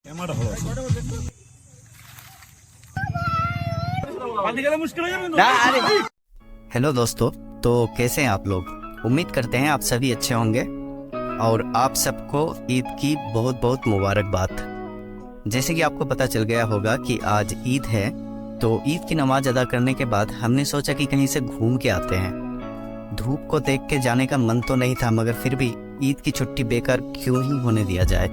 Hello दोस्तों, तो कैसे हैं आप लोग। उम्मीद करते हैं आप सभी अच्छे होंगे और आप सबको ईद की बहुत बहुत मुबारकबाद। जैसे कि आपको पता चल गया होगा कि आज ईद है, तो ईद की नमाज अदा करने के बाद हमने सोचा कि कहीं से घूम के आते हैं। धूप को देख के जाने का मन तो नहीं था, मगर फिर भी ईद की छुट्टी बेकार क्यों ही होने दिया जाए।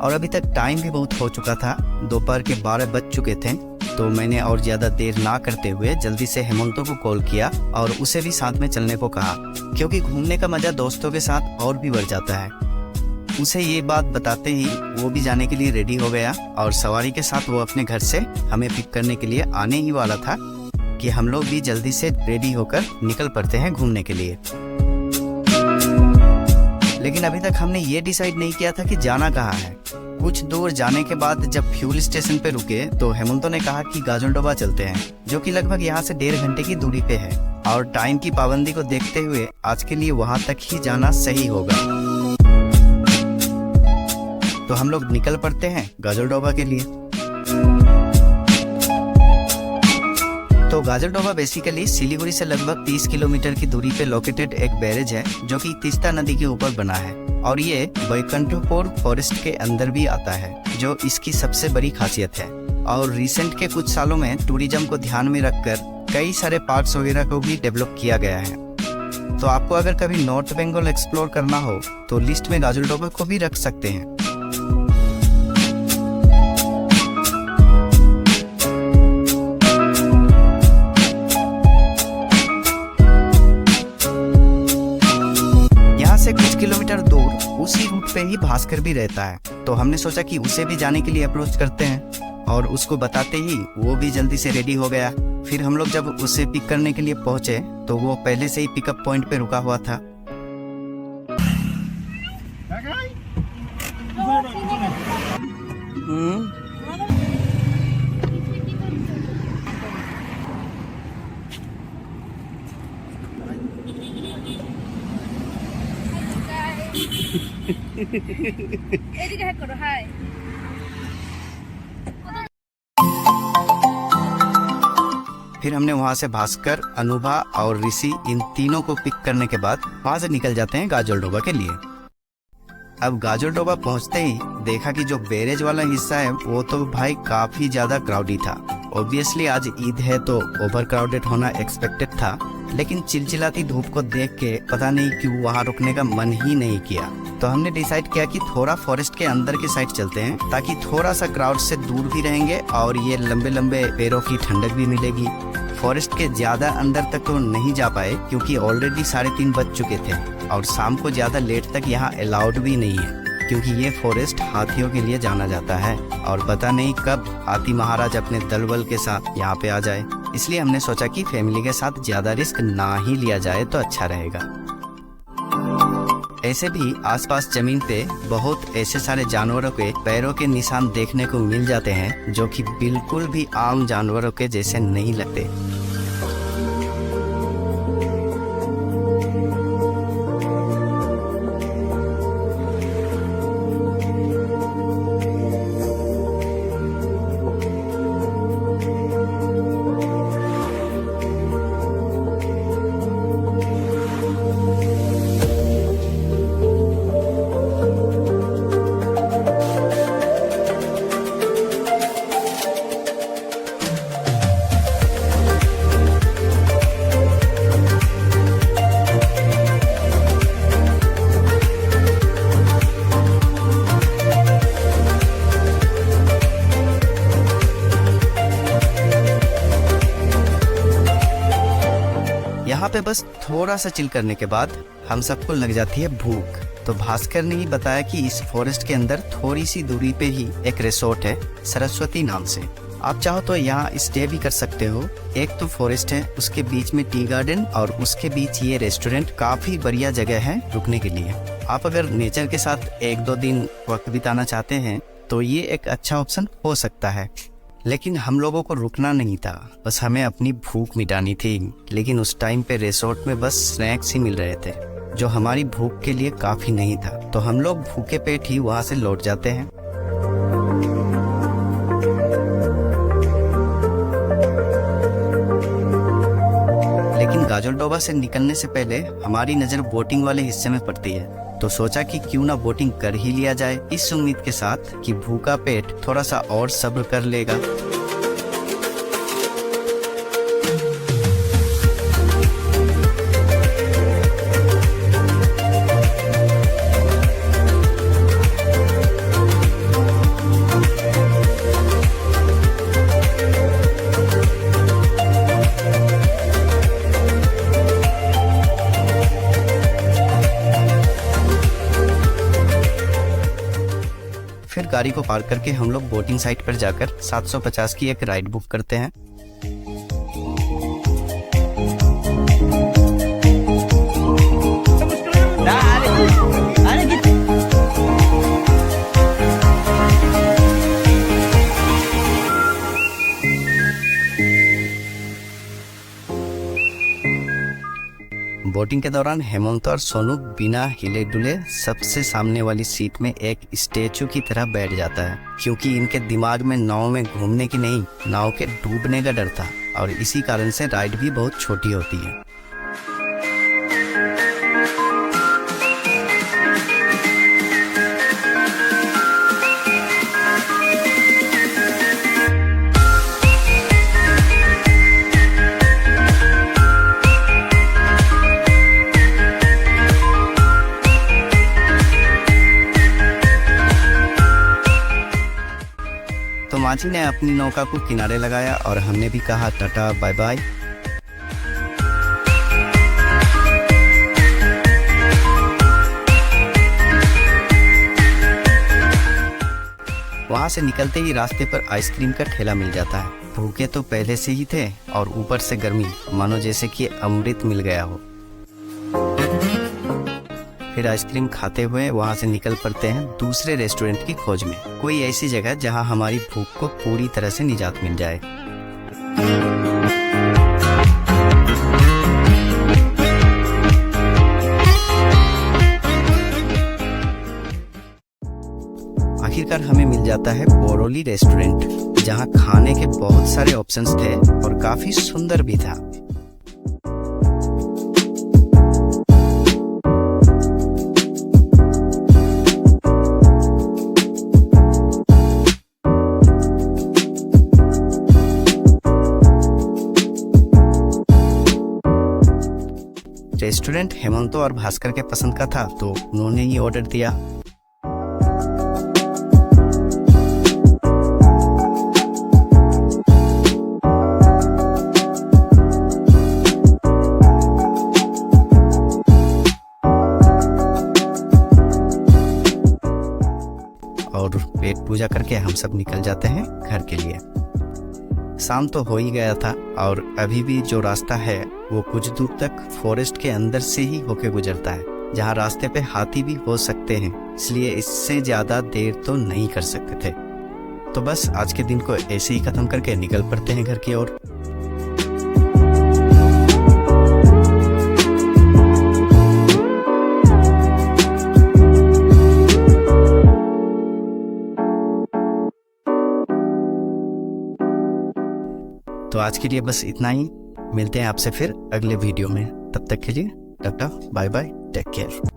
और अभी तक टाइम भी बहुत हो चुका था, दोपहर के 12 बज चुके थे। तो मैंने और ज़्यादा देर ना करते हुए जल्दी से हेमंतो को कॉल किया और उसे भी साथ में चलने को कहा, क्योंकि घूमने का मज़ा दोस्तों के साथ और भी बढ़ जाता है। उसे ये बात बताते ही वो भी जाने के लिए रेडी हो गया और सवारी के साथ वो अपने घर से हमें पिक करने के लिए आने ही वाला था कि हम लोग भी जल्दी से रेडी होकर निकल पड़ते हैं घूमने के लिए। लेकिन अभी तक हमने ये डिसाइड नहीं किया था कि जाना कहाँ है। कुछ दूर जाने के बाद जब फ्यूल स्टेशन पे रुके तो हेमंतो ने कहा कि गाजलडोबा चलते हैं, जो कि लगभग यहाँ से 1.5 घंटे की दूरी पे है और टाइम की पाबंदी को देखते हुए आज के लिए वहाँ तक ही जाना सही होगा। तो हम लोग निकल पड़ते हैं गाजलडोबा के लिए। तो गाजलडोबा बेसिकली सिलीगुड़ी से लगभग 30 किलोमीटर की दूरी पे लोकेटेड एक बैरेज है, जो कि तीस्ता नदी के ऊपर बना है और ये बैकुंठपुर फॉरेस्ट के अंदर भी आता है, जो इसकी सबसे बड़ी खासियत है। और रिसेंट के कुछ सालों में टूरिज्म को ध्यान में रखकर कई सारे पार्क्स वगैरह को भी डेवलप किया गया है। तो आपको अगर कभी नॉर्थ बंगाल एक्सप्लोर करना हो तो लिस्ट में गाजलडोबा को भी रख सकते हैं। से कुछ किलोमीटर दूर उसी रूट पे ही भास्कर भी रहता है, तो हमने सोचा कि उसे भी जाने के लिए अप्रोच करते हैं। और उसको बताते ही वो भी जल्दी से रेडी हो गया। फिर हम लोग जब उसे पिक करने के लिए पहुंचे तो वो पहले से ही पिकअप पॉइंट पे रुका हुआ था। फिर हमने वहां से भास्कर, अनुभा और ऋषि इन तीनों को पिक करने के बाद वहां से निकल जाते हैं गाजलडोबा के लिए। अब गाजलडोबा पहुंचते ही देखा कि जो बैरेज वाला हिस्सा है वो तो भाई काफी ज्यादा क्राउडी था। ऑब्वियसली आज ईद है तो ओवर क्राउडेड होना एक्सपेक्टेड था, लेकिन चिलचिलाती धूप को देख के पता नहीं क्यों वहाँ रुकने का मन ही नहीं किया। तो हमने डिसाइड किया कि थोड़ा फॉरेस्ट के अंदर की साइड चलते हैं, ताकि थोड़ा सा क्राउड से दूर भी रहेंगे और ये लंबे लंबे पेड़ों की ठंडक भी मिलेगी। फॉरेस्ट के ज्यादा अंदर तक तो नहीं जा पाए, क्योंकि ऑलरेडी 3:30 बज चुके थे और शाम को ज्यादा लेट तक यहाँ अलाउड भी नहीं है, क्योंकि ये फॉरेस्ट हाथियों के लिए जाना जाता है और पता नहीं कब हाथी महाराज अपने दल बल के साथ यहाँ पे आ जाए। इसलिए हमने सोचा कि फैमिली के साथ ज्यादा रिस्क ना ही लिया जाए तो अच्छा रहेगा। ऐसे भी आसपास जमीन पे बहुत ऐसे सारे जानवरों के पैरों के निशान देखने को मिल जाते हैं, जो कि बिल्कुल भी आम जानवरों के जैसे नहीं लगते। यहाँ पे बस थोड़ा सा चिल करने के बाद हम सबको लग जाती है भूख। तो भास्कर ने ही बताया कि इस फॉरेस्ट के अंदर थोड़ी सी दूरी पे ही एक रिसोर्ट है, सरस्वती नाम से। आप चाहो तो यहाँ स्टे भी कर सकते हो। एक तो फॉरेस्ट है, उसके बीच में टी गार्डन और उसके बीच ये रेस्टोरेंट। काफी बढ़िया जगह है रुकने के लिए। आप अगर नेचर के साथ 1-2 दिन वक्त बिताना चाहते हैं तो ये एक अच्छा ऑप्शन हो सकता है। लेकिन हम लोगों को रुकना नहीं था, बस हमें अपनी भूख मिटानी थी। लेकिन उस टाइम पे रिसोर्ट में बस स्नैक्स ही मिल रहे थे, जो हमारी भूख के लिए काफी नहीं था। तो हम लोग भूखे पेट ही वहाँ से लौट जाते हैं। गाजलडोबा से निकलने से पहले हमारी नज़र बोटिंग वाले हिस्से में पड़ती है, तो सोचा कि क्यों ना बोटिंग कर ही लिया जाए, इस उम्मीद के साथ कि भूखा पेट थोड़ा सा और सब्र कर लेगा। फिर गाड़ी को पार्क करके हम लोग बोटिंग साइट पर जाकर 750 की एक राइड बुक करते हैं। बोटिंग के दौरान हेमंत और सोनू बिना हिले डुले सबसे सामने वाली सीट में एक स्टैचू की तरह बैठ जाता है, क्योंकि इनके दिमाग में नाव में घूमने की नहीं, नाव के डूबने का डर था और इसी कारण से राइड भी बहुत छोटी होती है। तो माची ने अपनी नौका को किनारे लगाया और हमने भी कहा टाटा बाय बाय। वहां से निकलते ही रास्ते पर आइसक्रीम का ठेला मिल जाता है। भूखे तो पहले से ही थे और ऊपर से गर्मी, मानो जैसे कि अमृत मिल गया हो। फिर आइसक्रीम खाते हुए वहां से निकल पड़ते हैं दूसरे रेस्टोरेंट की खोज में, कोई ऐसी जगह जहां हमारी भूख को पूरी तरह से निजात मिल जाए। आखिरकार हमें मिल जाता है बोरोली रेस्टोरेंट, जहां खाने के बहुत सारे ऑप्शंस थे और काफी सुंदर भी था। रेस्टोरेंट हेमंत और भास्कर के पसंद का था, तो उन्होंने ही ऑर्डर दिया। और पेट पूजा करके हम सब निकल जाते हैं घर के लिए। शाम तो हो ही गया था और अभी भी जो रास्ता है वो कुछ दूर तक फॉरेस्ट के अंदर से ही होके गुजरता है, जहाँ रास्ते पे हाथी भी हो सकते हैं, इसलिए इससे ज्यादा देर तो नहीं कर सकते थे। तो बस आज के दिन को ऐसे ही खत्म करके निकल पड़ते हैं घर की ओर। तो आज के लिए बस इतना ही, मिलते हैं आपसे फिर अगले वीडियो में। तब तक के लिए tata bye bye, take care.